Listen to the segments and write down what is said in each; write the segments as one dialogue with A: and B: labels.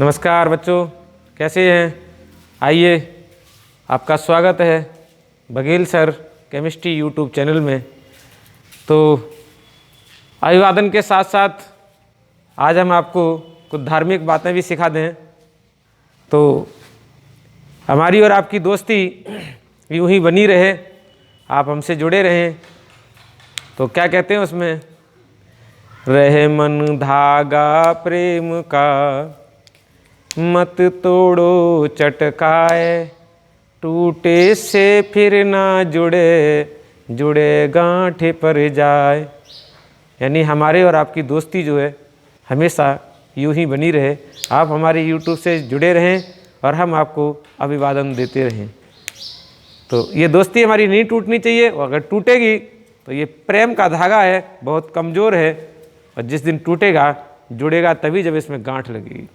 A: नमस्कार बच्चों, कैसे हैं? आइए, आपका स्वागत है Baghel sir chemistry YouTube channel में। तो अभिवादन के साथ साथ आज हम आपको कुछ धार्मिक बातें भी सिखा दें। तो हमारी और आपकी दोस्ती यूं ही बनी रहे, आप हमसे जुड़े रहें। तो क्या कहते हैं उसमें, रहे मन धागा प्रेम का, मत तोड़ो चटकाए, टूटे से फिर ना जुड़े, जुड़े गांठ पर जाए। यानी हमारे और आपकी दोस्ती जो है हमेशा यूं ही बनी रहे, आप हमारे YouTube से जुड़े रहें और हम आपको अभिवादन देते रहें। तो ये दोस्ती हमारी नहीं टूटनी चाहिए, और अगर टूटेगी तो ये प्रेम का धागा है, बहुत कमज़ोर है, और जिस दिन टूटेगा जुड़ेगा तभी जब इसमें गांठ लगेगी।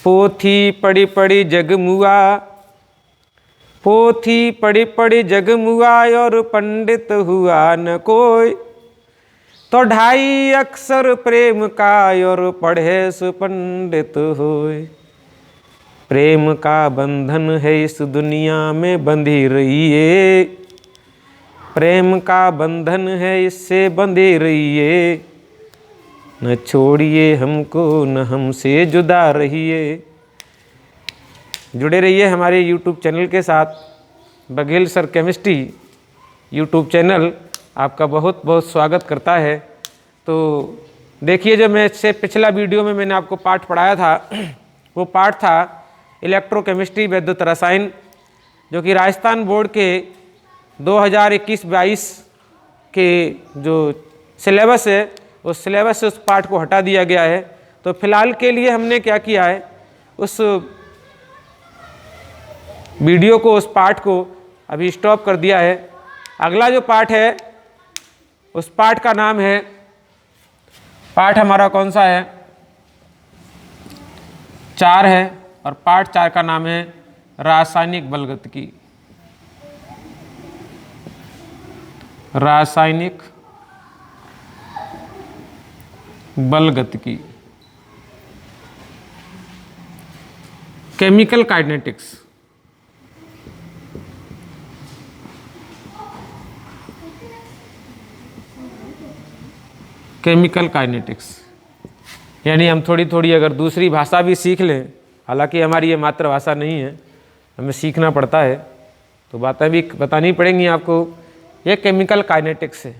A: पोथी पढ़ी पढ़ी जगमुआ, पोथी पढ़ी पढ़ी जगमुआ, और पंडित हुआ न कोई। तो 2.5 अक्षर प्रेम का, और पढ़े सु पंडित होय। प्रेम का बंधन है इस दुनिया में बंधी रहिए, प्रेम का बंधन है इससे बंधे रहिए, न छोड़िए हमको न हमसे जुदा रहिए। जुड़े रहिए हमारे YouTube चैनल के साथ। Baghel sir chemistry YouTube channel आपका बहुत बहुत स्वागत करता है। तो देखिए, जो मैं इससे पिछला वीडियो में मैंने आपको पाठ पढ़ाया था, वो पाठ था इलेक्ट्रोकेमिस्ट्री वैद्युत रसायन, जो कि राजस्थान बोर्ड के 2021-22 के जो सिलेबस है उस सिलेबस से उस पाठ को हटा दिया गया है। तो फिलहाल के लिए हमने क्या किया है, उस वीडियो को, उस पाठ को अभी स्टॉप कर दिया है। अगला जो पाठ है उस पाठ का नाम है, पाठ हमारा कौन सा है, 4 है, और पाठ 4 का नाम है रासायनिक बलगतिकी। रासायनिक बलगतिकी, केमिकल काइनेटिक्स। केमिकल काइनेटिक्स यानी हम थोड़ी थोड़ी अगर दूसरी भाषा भी सीख लें, हालांकि हमारी ये मातृभाषा नहीं है, हमें सीखना पड़ता है, तो बातें भी बतानी पड़ेंगी आपको। ये केमिकल काइनेटिक्स है,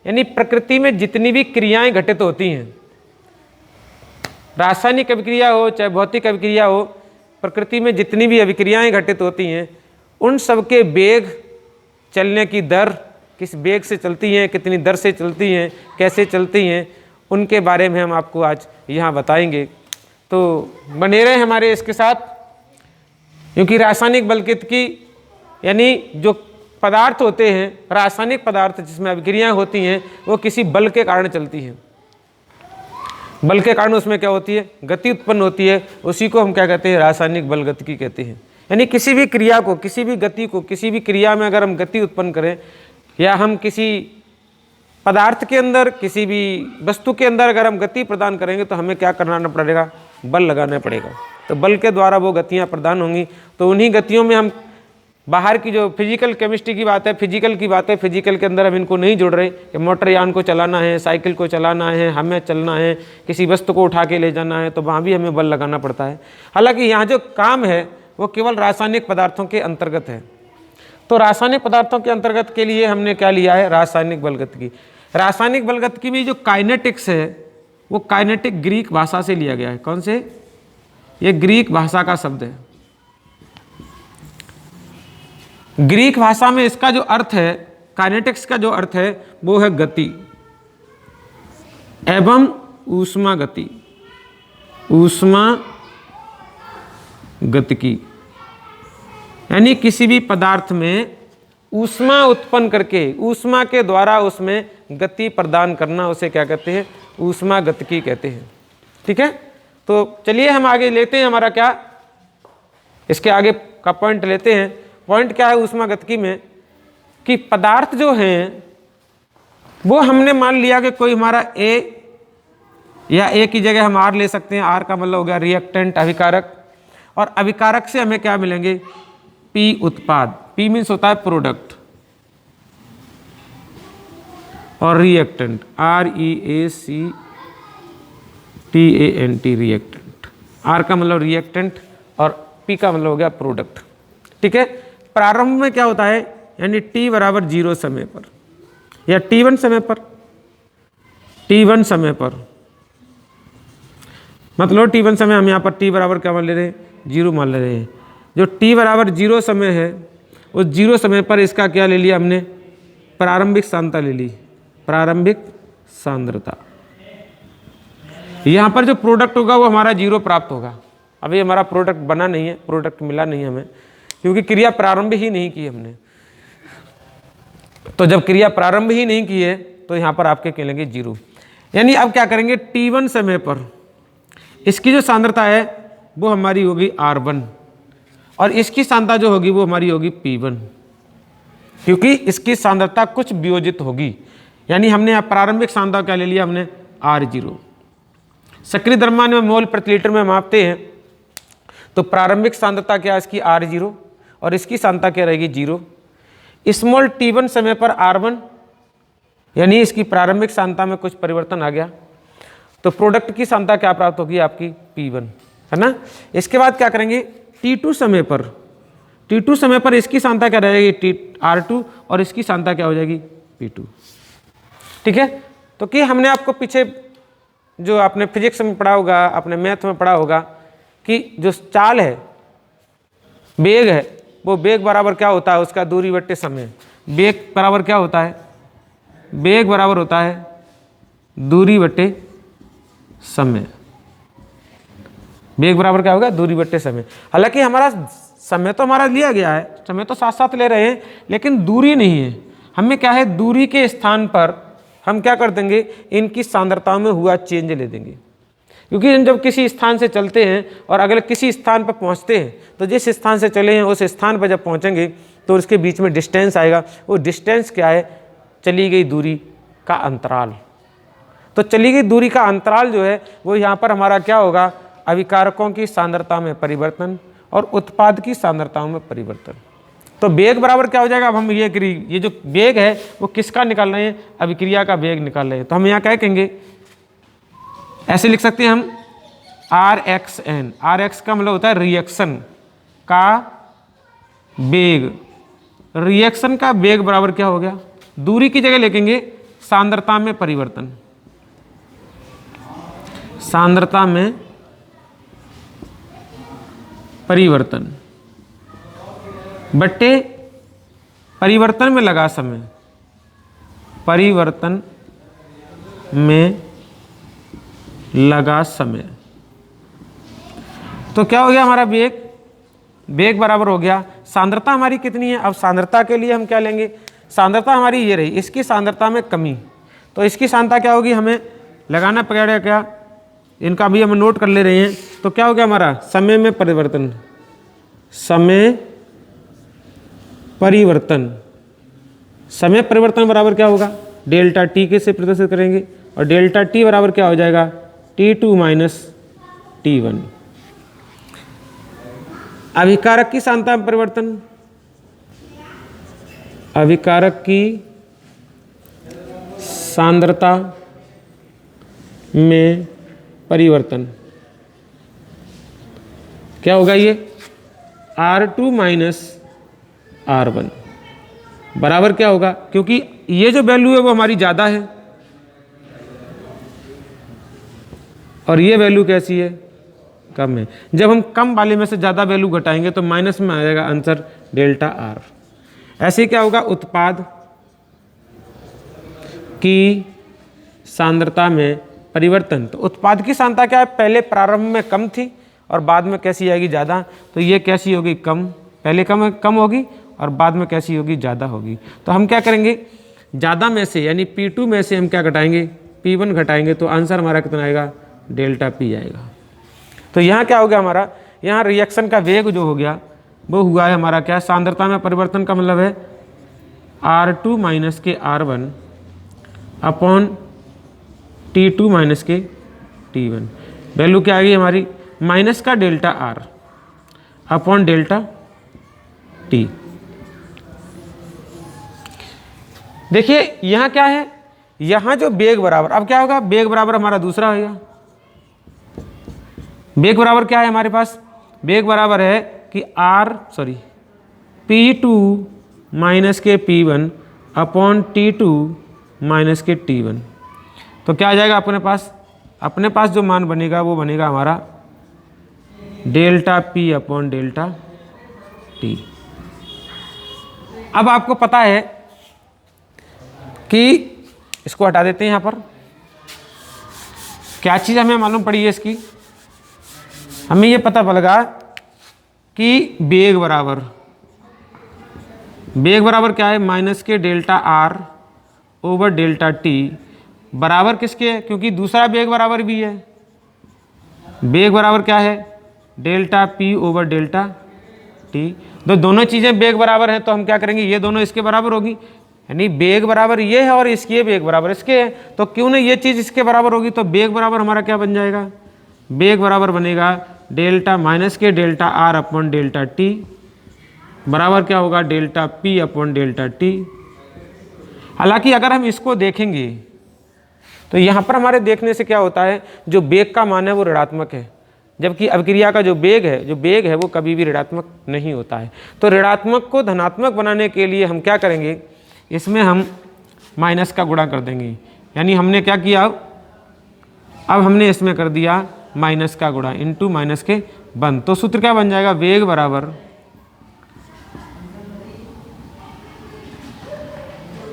A: यानी प्रकृति में जितनी भी क्रियाएं घटित होती हैं, रासायनिक अभिक्रिया हो चाहे भौतिक अभिक्रिया हो, प्रकृति में जितनी भी अभिक्रियाएं घटित होती हैं उन सब के वेग, चलने की दर, किस वेग से चलती हैं, कितनी दर से चलती हैं, कैसे चलती हैं, उनके बारे में हम आपको आज यहाँ बताएंगे। तो बने रहे हमारे इसके साथ, क्योंकि रासायनिक बलगतिकी यानी जो पदार्थ होते हैं, रासायनिक पदार्थ जिसमें अभिक्रियाएं होती हैं, वो किसी बल के कारण चलती हैं। बल के कारण उसमें क्या होती है, गति उत्पन्न होती है, उसी को हम क्या कहते हैं, रासायनिक बलगतिकी कहते हैं। यानी किसी भी क्रिया को, किसी भी गति को, किसी भी क्रिया में अगर हम गति उत्पन्न करें, या हम किसी पदार्थ के अंदर, किसी भी वस्तु के अंदर अगर हम गति प्रदान करेंगे, तो हमें क्या करना पड़ेगा, बल लगाना पड़ेगा। तो बल के द्वारा वो गतियाँ प्रदान होंगी। तो उन्हीं गतियों में हम बाहर की जो फिजिकल केमिस्ट्री की बात है, फिजिकल की बात है, फिजिकल के अंदर हम इनको नहीं जोड़ रहे कि मोटर यान को चलाना है, साइकिल को चलाना है, हमें चलना है, किसी वस्तु को उठा के ले जाना है, तो वहाँ भी हमें बल लगाना पड़ता है। हालांकि यहाँ जो काम है वो केवल रासायनिक पदार्थों के अंतर्गत है। तो रासायनिक पदार्थों के अंतर्गत के लिए हमने क्या लिया है, रासायनिक बलगतिकी। रासायनिक बलगतिकी में जो काइनेटिक्स है वो काइनेटिक ग्रीक भाषा से लिया गया है। कौन से? ये ग्रीक भाषा का शब्द है। ग्रीक भाषा में इसका जो अर्थ है, काइनेटिक्स का जो अर्थ है, वो है गति एवं ऊष्मा गति, ऊष्मा गतिकी। यानी किसी भी पदार्थ में ऊष्मा उत्पन्न करके, ऊष्मा के द्वारा उसमें गति प्रदान करना, उसे क्या कहते हैं, ऊष्मा गतिकी कहते हैं। ठीक है, तो चलिए हम आगे लेते हैं। हमारा क्या, इसके आगे का पॉइंट लेते हैं। पॉइंट क्या है ऊष्मागतिकी में, कि पदार्थ जो हैं वो हमने मान लिया कि कोई हमारा ए या ए की जगह हम आर ले सकते हैं। आर का मतलब हो गया रिएक्टेंट, अभिकारक, और अभिकारक से हमें क्या मिलेंगे, पी उत्पाद। पी मीन्स होता है प्रोडक्ट, और रिएक्टेंट REACTANT रिएक्टेंट। आर का मतलब रिएक्टेंट और पी का मतलब हो गया प्रोडक्ट। ठीक है। प्रारंभ में क्या होता है, यानी t बराबर 0 समय पर या t1 समय पर, t1 समय पर, मतलब t1 समय हम यहाँ पर t बराबर क्या मान ले रहे हैं, 0 मान ले रहे हैं। जो t बराबर 0 समय है, उस 0 समय पर इसका क्या ले लिया हमने, प्रारंभिक सांद्रता ले ली, प्रारंभिक सांद्रता। यहाँ पर जो प्रोडक्ट होगा वो हमारा 0 प्राप्त होगा। अभी हमारा प्रोडक्ट बना नहीं है, प्रोडक्ट मिला नहीं हमें, क्योंकि क्रिया प्रारंभ ही नहीं की हमने। तो जब क्रिया प्रारंभ ही नहीं की है तो यहाँ पर आपके कहलेंगे 0। यानी अब क्या करेंगे, t1 समय पर इसकी जो सांद्रता है वो हमारी होगी R1, और इसकी सांद्रता जो होगी वो हमारी होगी P1, क्योंकि इसकी सांद्रता कुछ वियोजित होगी। यानी हमने यहाँ प्रारंभिक सांद्रता क्या ले लिया, हमने R0। सक्रिय द्रव्यमान में मोल प्रति लीटर में मापते हैं तो प्रारंभिक सांद्रता क्या है इसकी R0, और इसकी सांद्रता क्या रहेगी 0। स्मॉल t1 समय पर R1, यानी इसकी प्रारंभिक सांद्रता में कुछ परिवर्तन आ गया, तो प्रोडक्ट की सांद्रता क्या प्राप्त होगी आपकी P1, है ना। इसके बाद क्या करेंगे, t2 समय पर, t2 समय पर इसकी सांद्रता क्या रहेगी R2, और इसकी सांद्रता क्या हो जाएगी P2। ठीक है। तो कि हमने आपको पीछे जो आपने फिजिक्स में पढ़ा होगा, आपने मैथ में पढ़ा होगा कि जो चाल है, वेग है, वो वेग बराबर क्या होता है उसका दूरी बट्टे समय। वेग बराबर क्या होता है, वेग बराबर होता है दूरी बट्टे समय। वेग बराबर क्या होगा, दूरी बट्टे समय। हालांकि हमारा समय तो हमारा लिया गया है, समय तो साथ साथ ले रहे हैं, लेकिन दूरी नहीं है। हमें क्या है, दूरी के स्थान पर हम क्या कर देंगे, इनकी सांद्रता में हुआ चेंज ले देंगे। क्योंकि जब किसी स्थान से चलते हैं और अगले किसी स्थान पर पहुंचते हैं, तो जिस स्थान से चले हैं उस स्थान पर जब पहुंचेंगे तो उसके बीच में डिस्टेंस आएगा। वो डिस्टेंस क्या है, चली गई दूरी का अंतराल। तो चली गई दूरी का अंतराल जो है वो यहाँ पर हमारा क्या होगा, अभिकारकों की सांद्रता में परिवर्तन और उत्पाद की सांद्रताओं में परिवर्तन। तो वेग बराबर क्या हो जाएगा, अब हम ये जो वेग है वो किसका निकाल रहे हैं, अभिक्रिया का वेग निकाल रहे हैं। तो हम यहाँ क्या कहेंगे, ऐसे लिख सकते हैं हम RXN। RX का मतलब होता है रिएक्शन का वेग। रिएक्शन का वेग बराबर क्या हो गया, दूरी की जगह लिखेंगे सांद्रता में परिवर्तन, सांद्रता में परिवर्तन बट्टे परिवर्तन में लगा समय, परिवर्तन में लगा समय। तो क्या हो गया हमारा वेग, वेग बराबर हो गया सांद्रता हमारी कितनी है। अब सांद्रता के लिए हम क्या लेंगे, सांद्रता हमारी ये रही, इसकी सांद्रता में कमी, तो इसकी सांद्रता क्या होगी, हमें लगाना पड़ेगा क्या, इनका भी हम नोट कर ले रहे हैं। तो क्या हो गया हमारा समय में परिवर्तन, समय परिवर्तन, समय परिवर्तन बराबर क्या होगा, डेल्टा टी के से प्रदर्शित करेंगे, और डेल्टा टी बराबर क्या हो जाएगा, T2 माइनस T1। अभिकारक की सांद्रता में परिवर्तन, अभिकारक की सांद्रता में परिवर्तन क्या होगा, ये R2 माइनस R1 बराबर क्या होगा, क्योंकि ये जो वैल्यू है वो हमारी ज़्यादा है और ये वैल्यू कैसी है, कम है। जब हम कम वाले में से ज़्यादा वैल्यू घटाएंगे तो माइनस में आ जाएगा आंसर डेल्टा R। ऐसे क्या होगा, उत्पाद की सांद्रता में परिवर्तन। तो उत्पाद की सांद्रता क्या है, पहले प्रारंभ में कम थी और बाद में कैसी आएगी, ज़्यादा। तो ये कैसी होगी, कम, पहले कम होगी और बाद में कैसी होगी, ज़्यादा होगी। तो हम क्या करेंगे, ज़्यादा में से यानी P2 में से हम क्या घटाएंगे, P1 घटाएंगे, तो आंसर हमारा कितना आएगा, डेल्टा P आएगा। तो यहाँ क्या हो गया हमारा, यहाँ रिएक्शन का वेग जो हो गया वो हुआ है हमारा क्या, सांद्रता में परिवर्तन का मतलब है R2 माइनस के R1 अपॉन T2 माइनस के T1। वैल्यू क्या आ गई हमारी, माइनस का delta R upon delta T। देखिए यहाँ क्या है, यहाँ जो बेग बराबर, अब क्या होगा, बेग बराबर हमारा दूसरा हो गया। बेग बराबर क्या है हमारे पास, बेग बराबर है कि P2 माइनस के P1 अपॉन T2 माइनस के T1। तो क्या आ जाएगा अपने पास जो मान बनेगा वो बनेगा हमारा delta P upon delta T। अब आपको पता है कि इसको हटा देते हैं, यहाँ पर क्या चीज़ हमें मालूम पड़ी है इसकी, हमें ये पता लगा कि बेग बराबर क्या है, माइनस के delta R over delta T बराबर किसके है, क्योंकि दूसरा बेग बराबर भी है, बेग बराबर क्या है, delta P over delta T। तो दोनों चीज़ें बेग बराबर हैं तो हम क्या करेंगे, ये दोनों इसके बराबर होगी, यानी बेग बराबर ये है और इसकी बेग बराबर इसके है, तो क्यों ना ये चीज़ इसके बराबर होगी। तो बेग बराबर हमारा क्या बन जाएगा, बेग बराबर बनेगा डेल्टा माइनस के delta R upon delta T बराबर क्या होगा, delta P upon delta T। हालांकि अगर हम इसको देखेंगे तो यहाँ पर हमारे देखने से क्या होता है, जो बेग का मान है वो ऋणात्मक है, जबकि अभिक्रिया का जो बेग है वो कभी भी ऋणात्मक नहीं होता है। तो ऋणात्मक को धनात्मक बनाने के लिए हम क्या करेंगे, इसमें हम माइनस का गुणा कर देंगे, यानी हमने क्या किया, अब हमने इसमें कर दिया माइनस का गुणा इंटू माइनस के बंद। तो सूत्र क्या बन जाएगा, वेग बराबर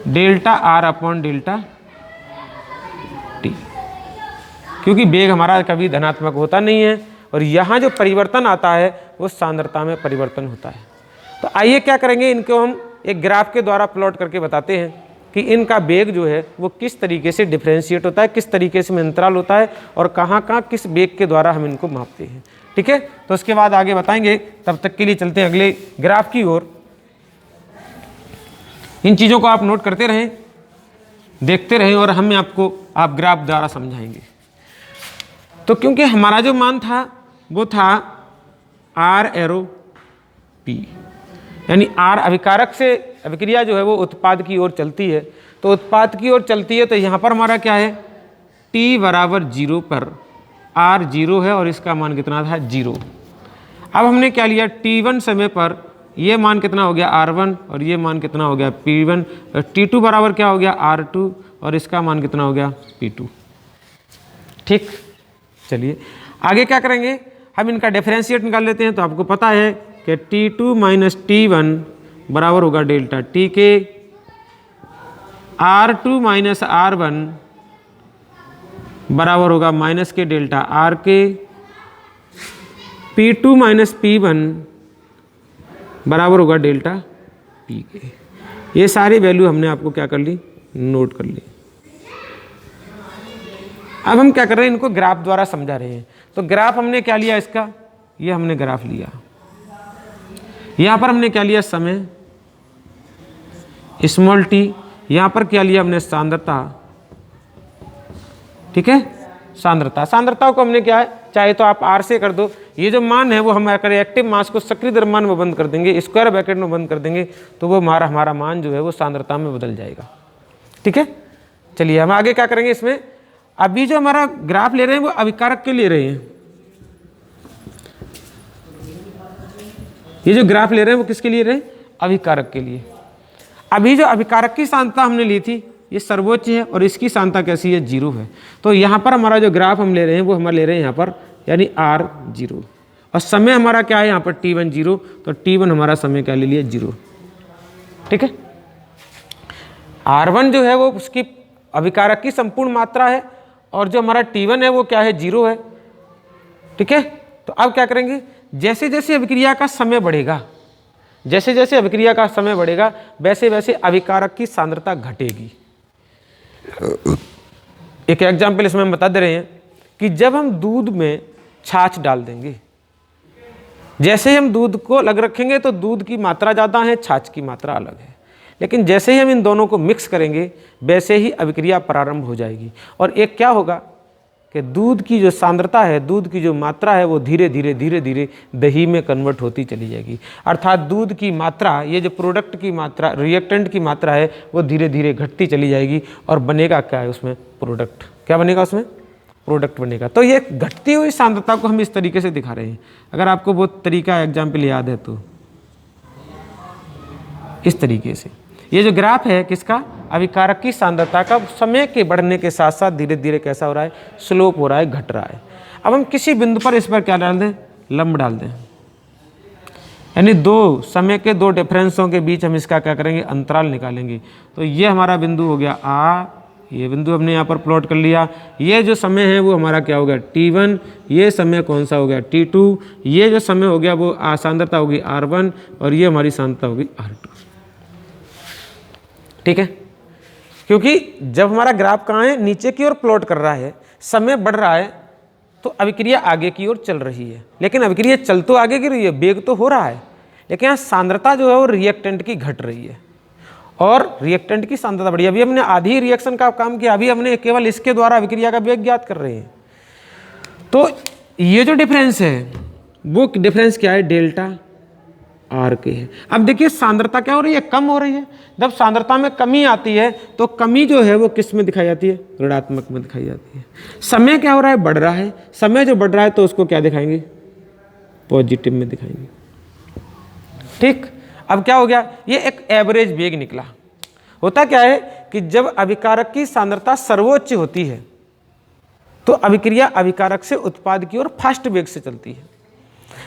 A: delta R upon delta T, क्योंकि बेग हमारा कभी धनात्मक होता नहीं है और यहाँ जो परिवर्तन आता है वो सांद्रता में परिवर्तन होता है। तो आइए क्या करेंगे, इनको हम एक ग्राफ के द्वारा प्लॉट करके बताते हैं कि इनका बेग जो है वो किस तरीके से डिफ्रेंशिएट होता है, किस तरीके से अंतराल होता है और कहाँ कहाँ किस बेग के द्वारा हम इनको मापते हैं। ठीक है, तो उसके बाद आगे बताएंगे, तब तक के लिए चलते हैं अगले ग्राफ की ओर। इन चीज़ों को आप नोट करते रहें, देखते रहें और हम आप ग्राफ द्वारा समझाएंगे। तो क्योंकि हमारा जो मान था वो था R एरो P, यानी R अभिकारक से अभिक्रिया जो है वो उत्पाद की ओर चलती है, तो उत्पाद की ओर चलती है तो यहाँ पर हमारा क्या है, T बराबर 0 पर R 0 है और इसका मान कितना था 0। अब हमने क्या लिया, T1 समय पर ये मान कितना हो गया R1 और ये मान कितना हो गया P1, T2 बराबर क्या हो गया R2 और इसका मान कितना हो गया P2। ठीक, चलिए आगे क्या करेंगे, हम इनका डिफरेंशिएट निकाल लेते हैं। तो आपको पता है कि T2 माइनस T1 बराबर होगा डेल्टा T के, R2 माइनस R1 बराबर होगा माइनस के डेल्टा R के, P2 माइनस P1 बराबर होगा डेल्टा P के। ये सारी वैल्यू हमने आपको क्या कर ली, नोट कर ली। अब हम क्या कर रहे हैं, इनको ग्राफ द्वारा समझा रहे हैं। तो ग्राफ हमने क्या लिया इसका, ये हमने ग्राफ लिया, यहाँ पर हमने क्या लिया समय स्मॉल t, यहाँ पर क्या लिया हमने सांद्रता। ठीक है, सांद्रता को हमने क्या है, चाहे तो आप R से कर दो, ये जो मान है वो हम रिएक्टिव मास को सक्रिय द्रव्यमान में बंद कर देंगे, स्क्वायर ब्रैकेट में बंद कर देंगे, तो वो हमारा मान जो है वो सांद्रता में बदल जाएगा। ठीक है, चलिए हम आगे क्या करेंगे इसमें। अभी जो हमारा ग्राफ ले रहे हैं वो अभिकारक के ले रहे हैं, ये जो ग्राफ ले रहे हैं वो किसके लिए रहे हैं, अभिकारक के लिए। अभी जो अभिकारक की सांद्रता हमने ली थी ये सर्वोच्च है और इसकी सांद्रता कैसी है, 0 है। तो यहाँ पर हमारा जो ग्राफ हम ले रहे हैं वो हमारे ले रहे हैं यहाँ पर, यानी R 0 और समय हमारा क्या है यहाँ पर T1 0, तो T1 हमारा समय क्या ले लिया 0। ठीक है, R1 जो है वो उसकी अभिकारक की संपूर्ण मात्रा है और जो हमारा T1 है वो क्या है 0 है। ठीक है, तो अब क्या करेंगे, जैसे जैसे अभिक्रिया का समय बढ़ेगा, जैसे जैसे अभिक्रिया का समय बढ़ेगा वैसे वैसे अभिकारक की सांद्रता घटेगी। एक एग्जाम्पल इसमें हम बता दे रहे हैं कि जब हम दूध में छाछ डाल देंगे, जैसे ही हम दूध को अलग रखेंगे तो दूध की मात्रा ज़्यादा है, छाछ की मात्रा अलग है, लेकिन जैसे ही हम इन दोनों को मिक्स करेंगे वैसे ही अभिक्रिया प्रारंभ हो जाएगी। और एक क्या होगा कि दूध की जो सांद्रता है, दूध की जो मात्रा है, वो धीरे धीरे दही में कन्वर्ट होती चली जाएगी। अर्थात दूध की मात्रा, ये जो प्रोडक्ट की मात्रा, रिएक्टेंट की मात्रा है, वो धीरे धीरे घटती चली जाएगी और बनेगा क्या है उसमें? प्रोडक्ट। क्या बनेगा उसमें? प्रोडक्ट बनेगा। तो ये घटती हुई सांद्रता को हम इस तरीके से दिखा रहे हैं। अगर आपको वो तरीका एग्जाम्पल याद है तो इस तरीके से ये जो ग्राफ है किसका? अभिकारक की सांद्रता का समय के बढ़ने के साथ साथ धीरे धीरे कैसा हो रहा है? स्लोप हो रहा है, घट रहा है। अब हम किसी बिंदु पर इस पर क्या डाल दें? लंब डाल दें, यानी दो समय के दो डिफरेंसों के बीच हम इसका क्या करेंगे? अंतराल निकालेंगे। तो ये हमारा बिंदु हो गया आ, ये बिंदु हमने यहाँ पर प्लॉट कर लिया। ये जो समय है वो हमारा क्या हो गया? T1। ये समय कौन सा हो गया? T2। ये जो समय हो गया वो सांद्रता होगी R1 और ये हमारी सांद्रता होगी R2। ठीक है, क्योंकि जब हमारा ग्राफ कहाँ है? नीचे की ओर प्लॉट कर रहा है, समय बढ़ रहा है, तो अभिक्रिया आगे की ओर चल रही है। लेकिन अभिक्रिया चल तो आगे की रही है, वेग तो हो रहा है, लेकिन यहाँ सांद्रता जो है वो रिएक्टेंट की घट रही है और रिएक्टेंट की सांद्रता बढ़ी। अभी हमने आधी रिएक्शन का काम किया, अभी हमने केवल इसके द्वारा अभिक्रिया का वेग ज्ञात कर रहे हैं। तो ये जो डिफरेंस है वो डिफरेंस क्या है? डेल्टा आर के है। अब देखिए सांद्रता क्या हो रही है? कम हो रही है। जब सांद्रता में कमी आती है तो कमी जो है वो किस में दिखाई जाती है? ऋणात्मक में दिखाई जाती है। समय क्या हो रहा है? बढ़ रहा है। समय जो बढ़ रहा है तो उसको क्या दिखाएंगे? पॉजिटिव में दिखाएंगे। ठीक, अब क्या हो गया? ये एक एवरेज वेग निकला। होता क्या है कि जब अभिकारक की सांद्रता सर्वोच्च होती है तो अभिक्रिया अभिकारक से उत्पाद की ओर फास्ट वेग से चलती है।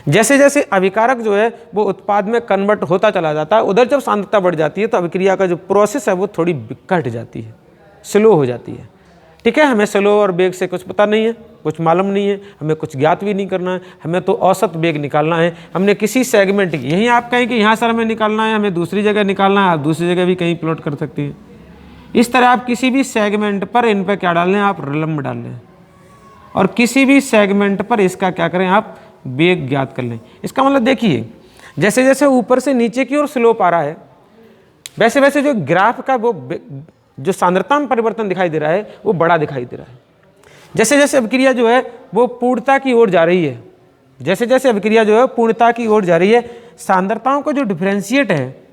A: जैसे जैसे अभिकारक जो है वो उत्पाद में कन्वर्ट होता चला जाता है, उधर जब सांद्रता बढ़ जाती है तो अभिक्रिया का जो प्रोसेस है वो थोड़ी घट जाती है, स्लो हो जाती है। ठीक है, हमें स्लो और वेग से कुछ पता नहीं है, कुछ मालूम नहीं है, हमें कुछ ज्ञात भी नहीं करना है, हमें तो औसत वेग निकालना है। हमने किसी सेगमेंट की, यहीं आप कहें कि यहाँ सर हमें निकालना है, हमें दूसरी जगह निकालना है, आप दूसरी जगह भी कहीं प्लॉट कर सकती हैं। इस तरह आप किसी भी सेगमेंट पर इन पर क्या डाल लें? आप लंब डाल लें और किसी भी सेगमेंट पर इसका क्या करें? आप वेग ज्ञात कर लें। इसका मतलब देखिए, जैसे जैसे ऊपर से नीचे की ओर स्लोप आ रहा है, वैसे वैसे जो ग्राफ का वो जो सांद्रता में परिवर्तन दिखाई दे रहा है वो बड़ा दिखाई दे रहा है। जैसे जैसे अभिक्रिया जो है वो पूर्णता की ओर जा रही है, जैसे जैसे अभिक्रिया जो है पूर्णता की ओर जा रही है, सांद्रताओं को जो डिफरेंशिएट है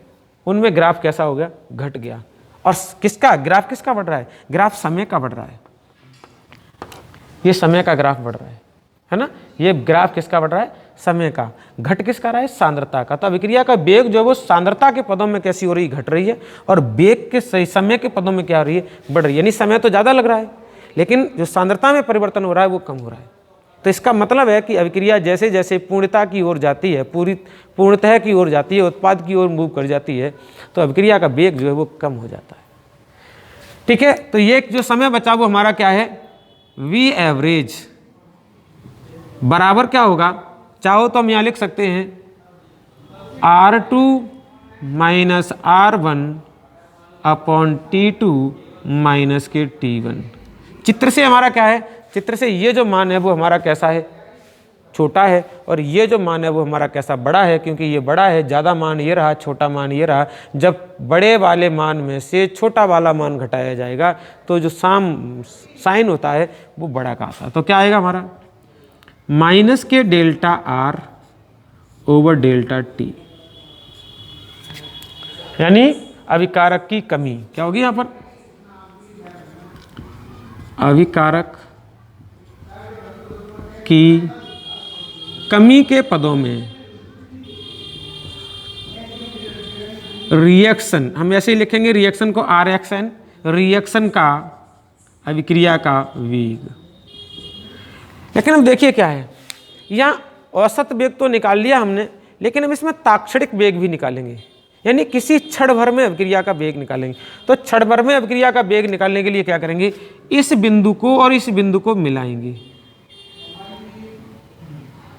A: उनमें ग्राफ कैसा हो गया? घट गया। और किसका ग्राफ किसका बढ़ रहा है? ग्राफ समय का बढ़ रहा है। ये समय का ग्राफ बढ़ रहा है ना? ये ग्राफ किसका बढ़ रहा है? समय का। घट किसका रहा है? सांद्रता का। तो अभिक्रिया का वेग जो है वो सांद्रता के पदों में कैसी हो रही है? घट रही है। और वेग के सही समय के पदों में क्या हो रही है? बढ़ रही है। यानी समय तो ज़्यादा लग रहा है लेकिन जो सांद्रता में परिवर्तन हो रहा है वो कम हो रहा है। तो इसका मतलब है कि अभिक्रिया जैसे जैसे पूर्णता की ओर जाती है, पूर्णतः की ओर जाती है, उत्पाद की ओर मूव कर जाती है, तो अभिक्रिया का वेग जो है वो कम हो जाता है। ठीक है, तो ये जो समय बचा वो हमारा क्या है? वी एवरेज बराबर क्या होगा? चाहो तो हम यहाँ लिख सकते हैं R2 minus R1 upon T2 minus के T1। चित्र से हमारा क्या है? चित्र से ये जो मान है वो हमारा कैसा है? छोटा है, और ये जो मान है वो हमारा कैसा? बड़ा है, क्योंकि ये बड़ा है, ज़्यादा मान ये रहा, छोटा मान ये रहा। जब बड़े वाले मान में से छोटा वाला मान घटाया जाएगा तो जो साइन होता है वो बड़ा का आता है। तो क्या आएगा हमारा? माइनस के delta R over delta T, यानी अभिकारक की कमी क्या होगी यहाँ पर? अभिकारक की कमी के पदों में रिएक्शन, हम ऐसे ही लिखेंगे रिएक्शन को RXN, रिएक्शन का अभिक्रिया का वेग। लेकिन अब देखिए क्या है, यहाँ औसत वेग तो निकाल लिया हमने, लेकिन हम इसमें ताक्षणिक वेग भी निकालेंगे, यानी किसी क्षण भर में अभिक्रिया का वेग निकालेंगे। तो क्षण भर में अभिक्रिया का वेग निकालने के लिए क्या करेंगे? इस बिंदु को और इस बिंदु को मिलाएंगे,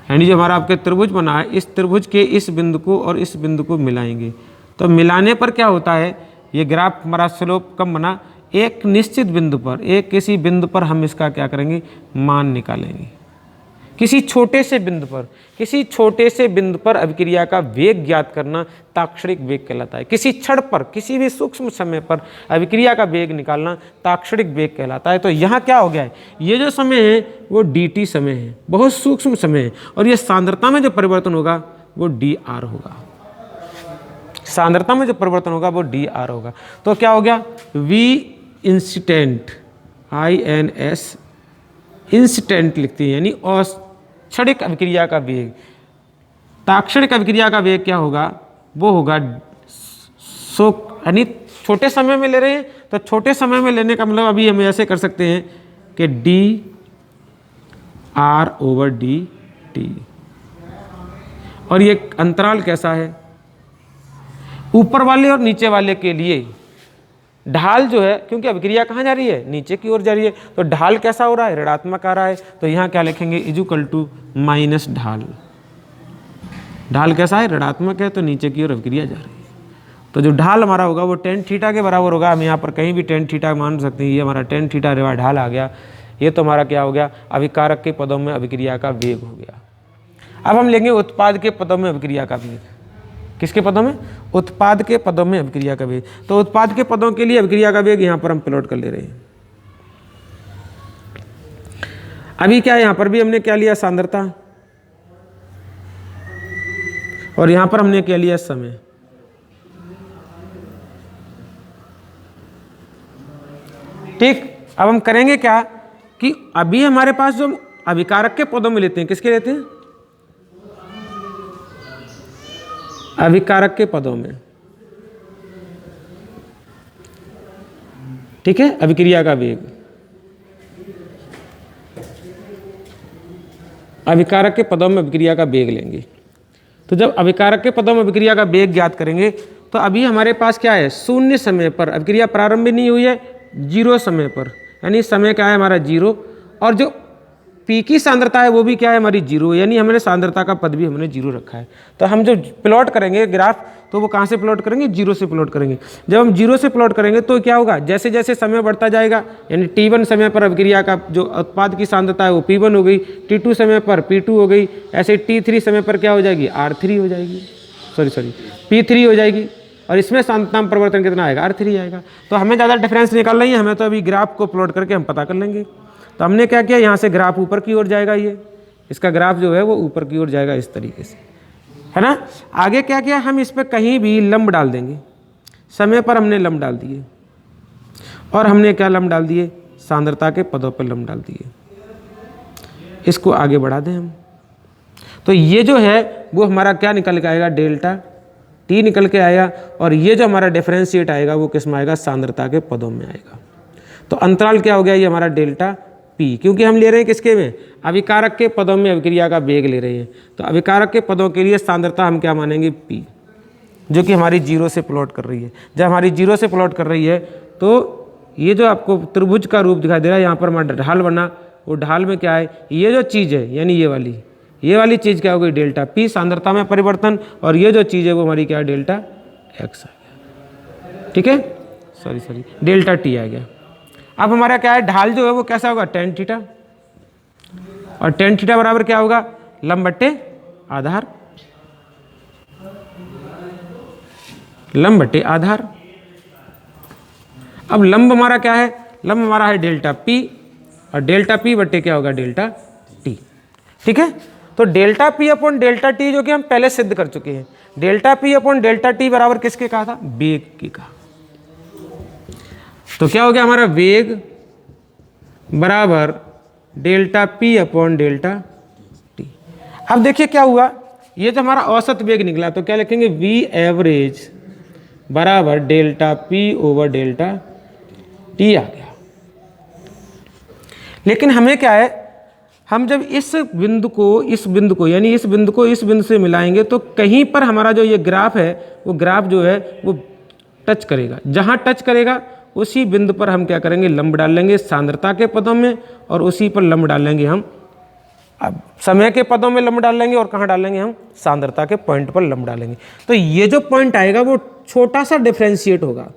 A: यानी जो हमारा आपके त्रिभुज बना है, इस त्रिभुज के इस बिंदु को और इस बिंदु को मिलाएंगे। तो मिलाने पर क्या होता है? ये ग्राफ हमारा स्लोप कम बना, एक निश्चित बिंदु पर, एक किसी बिंदु पर हम इसका क्या करेंगे? मान निकालेंगे। किसी छोटे से बिंदु पर अभिक्रिया का वेग ज्ञात करना ताक्षणिक वेग कहलाता है। किसी क्षण पर, किसी भी सूक्ष्म समय पर अभिक्रिया का वेग निकालना ताक्षणिक वेग कहलाता है। तो यहाँ क्या हो गया है, ये जो समय है वो dt समय है, बहुत सूक्ष्म समय है, और ये सांद्रता में जो परिवर्तन होगा वो dr होगा। सांद्रता में जो परिवर्तन होगा वो dr होगा। तो क्या हो गया, v इंस्टेंट, INS इंस्टेंट लिखते हैं, यानी क्षणिक अभिक्रिया का वेग। ताक्षणिक अभिक्रिया का वेग क्या होगा, वो होगा यानी छोटे समय में ले रहे हैं, तो छोटे समय में लेने का मतलब अभी हम ऐसे कर सकते हैं कि dr/dt। और ये अंतराल कैसा है, ऊपर वाले और नीचे वाले के लिए ढाल जो है, क्योंकि अभिक्रिया कहाँ जा रही है, नीचे की ओर जा रही है, तो ढाल कैसा हो रहा है, ऋणात्मक आ रहा है। तो यहाँ क्या लिखेंगे, इक्वल टू माइनस ढाल। ढाल कैसा है, ऋणात्मक है, तो नीचे की ओर अभिक्रिया जा रही है। तो जो ढाल हमारा होगा वो tan थीटा के बराबर होगा। हम यहाँ पर कहीं भी tan थीटा मान सकते हैं, ये हमारा tan थीटा ढाल आ गया। ये तो हमारा क्या हो गया, अभिकारक के पदों में अभिक्रिया का वेग हो गया। अब हम लेंगे उत्पाद के पदों में अभिक्रिया का वेग। किसके पदों में, उत्पाद के पदों में अभिक्रिया का वेग। तो उत्पाद के पदों के लिए अभिक्रिया का वेग यहाँ पर हम प्लॉट कर ले रहे हैं। अभी क्या, यहाँ पर भी हमने क्या लिया, सांद्रता, और यहाँ पर हमने क्या लिया, समय। ठीक, अब हम करेंगे क्या कि अभी हमारे पास जो अभिकारक के पदों में लेते हैं, किसके लेते हैं, अभिकारक के पदों में, ठीक है, अभिक्रिया का वेग। अभिकारक के पदों में अभिक्रिया का वेग लेंगे। तो जब अभिकारक के पदों में अभिक्रिया का वेग ज्ञात करेंगे, तो अभी हमारे पास क्या है, शून्य समय पर अभिक्रिया प्रारंभ भी नहीं हुई है, 0 समय पर, यानी समय क्या है हमारा 0, और जो P की सांद्रता है वो भी क्या है हमारी 0, यानी हमने सांद्रता का पद भी हमने 0 रखा है। तो हम जो प्लॉट करेंगे ग्राफ, तो वो कहाँ से प्लॉट करेंगे, 0 से प्लॉट करेंगे। जब हम 0 से प्लॉट करेंगे तो क्या होगा, जैसे जैसे समय बढ़ता जाएगा, यानी T1 समय पर अभिक्रिया का जो उत्पाद की सांद्रता है वो P1 हो गई, T2 समय पर P2 हो गई, ऐसे T3 समय पर क्या हो जाएगी, R3 हो जाएगी, P3 हो जाएगी, और इसमें सांद्रता में परिवर्तन कितना आएगा, R3 आएगा। तो हमें ज़्यादा डिफरेंस निकालना ही है, हमें तो अभी ग्राफ को प्लॉट करके हम पता कर लेंगे। तो हमने क्या किया, यहाँ से ग्राफ ऊपर की ओर जाएगा, ये इसका ग्राफ जो है वो ऊपर की ओर जाएगा इस तरीके से, है ना। आगे क्या किया, हम इस पर कहीं भी लंब डाल देंगे। समय पर हमने लंब डाल दिए, और हमने क्या लंब डाल दिए, सांद्रता के पदों पर लंब डाल दिए। इसको आगे बढ़ा दें हम, तो ये जो है वो हमारा क्या निकल के आएगा, डेल्टा T निकल के आएगा, और ये जो हमारा डिफरेंशिएट आएगा वो किस में आएगा, सांद्रता के पदों में आएगा। तो अंतराल क्या हो गया, ये हमारा डेल्टा P, क्योंकि हम ले रहे हैं किसके में, अभिकारक के पदों में अभिक्रिया का वेग ले रहे हैं। तो अभिकारक के पदों के लिए सांद्रता हम क्या मानेंगे, P, जो कि हमारी 0 से प्लॉट कर रही है। जब हमारी 0 से प्लॉट कर रही है तो ये जो आपको त्रिभुज का रूप दिखाई दे रहा है, यहाँ पर हमारा ढाल बना, वो ढाल में क्या है, ये जो चीज़ है, यानी ये वाली चीज़ क्या हो गई, डेल्टा P, सांद्रता में परिवर्तन, और ये जो चीज़ है वो हमारी क्या है, डेल्टा X आ गया, ठीक है, सॉरी डेल्टा T आ गया। अब हमारा क्या है, ढाल जो है वो कैसा होगा, tan थीटा, और tan थीटा बराबर क्या होगा, लंब बट्टे आधार, लंब बट्टे आधार। अब लंब हमारा क्या है, लंब हमारा है डेल्टा P, और डेल्टा P बट्टे क्या होगा, डेल्टा T, ठीक है। तो delta P upon delta T जो कि हम पहले सिद्ध कर चुके हैं, delta P upon delta T बराबर किसके कहा था, वेग के कहा। तो क्या हो गया, हमारा वेग बराबर delta P upon delta T। अब देखिए क्या हुआ, ये जो हमारा औसत वेग निकला, तो क्या लिखेंगे, V एवरेज बराबर delta P over delta T आ गया। लेकिन हमें क्या है, हम जब इस बिंदु को यानी इस बिंदु से मिलाएंगे, तो कहीं पर हमारा जो ये ग्राफ है वो ग्राफ जो है वो टच करेगा। जहाँ टच करेगा उसी बिंदु पर हम क्या करेंगे, लंब डाल लेंगे सांद्रता के पदों में, और उसी पर लंब डाल लेंगे हम, अब समय के पदों में लंब डाल लेंगे, और कहाँ डालेंगे हम, सांद्रता के पॉइंट पर लंब डालेंगे। तो ये जो पॉइंट आएगा वो छोटा सा डिफ्रेंशिएट होगा,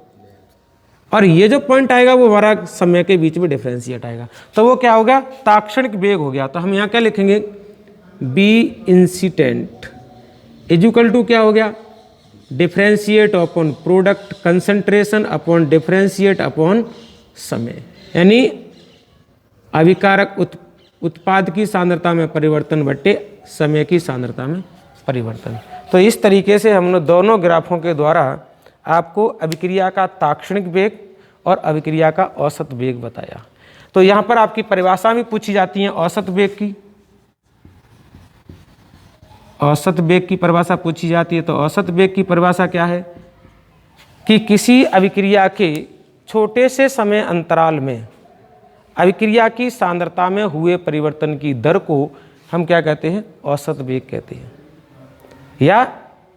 A: और ये जो पॉइंट आएगा वो हमारा समय के बीच में डिफ्रेंशिएट आएगा। तो वो क्या होगा, ताक्षणिक वेग हो गया। तो हम यहाँ क्या लिखेंगे, B incident is equal to क्या हो गया, differentiate upon product concentration upon differentiate upon समय, यानी अभिकारक उत्पाद की सांद्रता में परिवर्तन बट्टे समय की सांद्रता में परिवर्तन। तो इस तरीके से हमने दोनों ग्राफों के द्वारा आपको अभिक्रिया का ताक्षणिक वेग और अभिक्रिया का औसत वेग बताया। तो यहाँ पर आपकी परिभाषा भी पूछी जाती है औसत वेग की, औसत वेग की परिभाषा पूछी जाती है। तो औसत वेग की परिभाषा क्या है कि किसी अभिक्रिया के छोटे से समय अंतराल में अभिक्रिया की सांद्रता में हुए परिवर्तन की दर को हम क्या कहते हैं, औसत वेग कहते हैं। या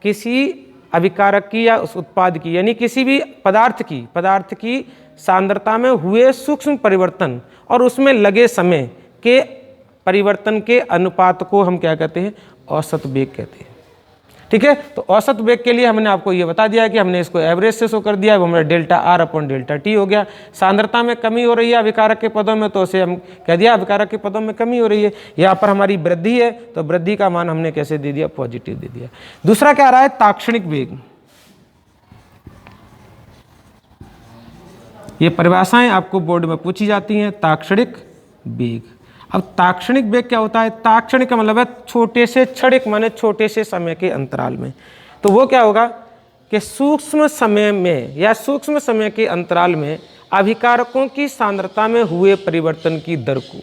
A: किसी अभिकारक की या उस उत्पाद की, यानी किसी भी पदार्थ की सांद्रता में हुए सूक्ष्म परिवर्तन और उसमें लगे समय के परिवर्तन के अनुपात को हम क्या कहते हैं, औसत वेग कहते हैं। ठीक है, तो औसत वेग के लिए हमने आपको ये बता दिया कि हमने इसको एवरेज से शो कर दिया, वो हमारा delta R upon delta T हो गया। सांद्रता में कमी हो रही है अभिकारक के पदों में, तो उसे हम कह दिया अभिकारक के पदों में कमी हो रही है। यहाँ पर हमारी वृद्धि है, तो वृद्धि का मान हमने कैसे दे दिया, पॉजिटिव दे दिया। दूसरा क्या आ रहा है, ताक्षणिक वेग। ये परिभाषाएं आपको बोर्ड में पूछी जाती हैं, ताक्षणिक वेग। अब ताक्षणिक वेग क्या होता है, ताक्षणिक का मतलब है छोटे से, क्षणिक माने छोटे से समय के अंतराल में। तो वो क्या होगा कि सूक्ष्म समय में या सूक्ष्म समय के अंतराल में अभिकारकों की सांद्रता में हुए परिवर्तन की दर को,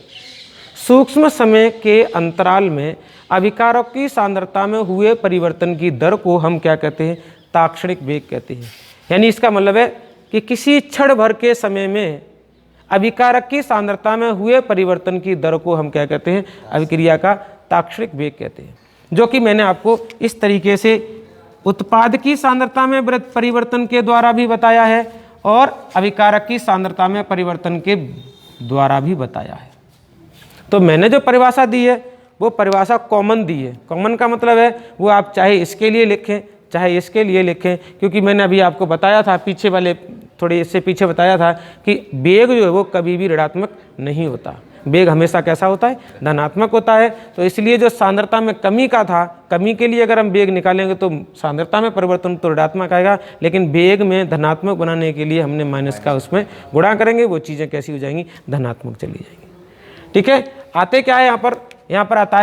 A: सूक्ष्म समय के अंतराल में अभिकारक की सांद्रता में हुए परिवर्तन की दर को हम क्या कहते हैं, ताक्षणिक वेग कहते हैं। यानी इसका मतलब है कि किसी क्षण भर के समय में अभिकारक की सांद्रता में हुए परिवर्तन की दर को हम क्या कहते हैं, अभिक्रिया का ताक्षणिक वेग कहते हैं। जो कि मैंने आपको इस तरीके से उत्पाद की सांद्रता में परिवर्तन के द्वारा भी बताया है और अभिकारक की सांद्रता में परिवर्तन के द्वारा भी बताया है। तो मैंने जो परिभाषा दी है वो परिभाषा कॉमन दी है। कॉमन का मतलब है वो आप चाहे इसके लिए लिखें चाहे इसके लिए लिखें, क्योंकि मैंने अभी आपको बताया था, पीछे वाले थोड़े इससे पीछे बताया था कि वेग जो है वो कभी भी ऋणात्मक नहीं होता, वेग हमेशा कैसा होता है, धनात्मक होता है। तो इसलिए जो सांद्रता में कमी का था, कमी के लिए अगर हम वेग निकालेंगे तो सांद्रता में परिवर्तन तो ऋणात्मक आएगा, लेकिन वेग में धनात्मक बनाने के लिए हमने माइनस का उसमें गुणा करेंगे, वो चीज़ें कैसी हो जाएंगी, धनात्मक चली जाएंगी। ठीक है, आते क्या है यहाँ पर आता है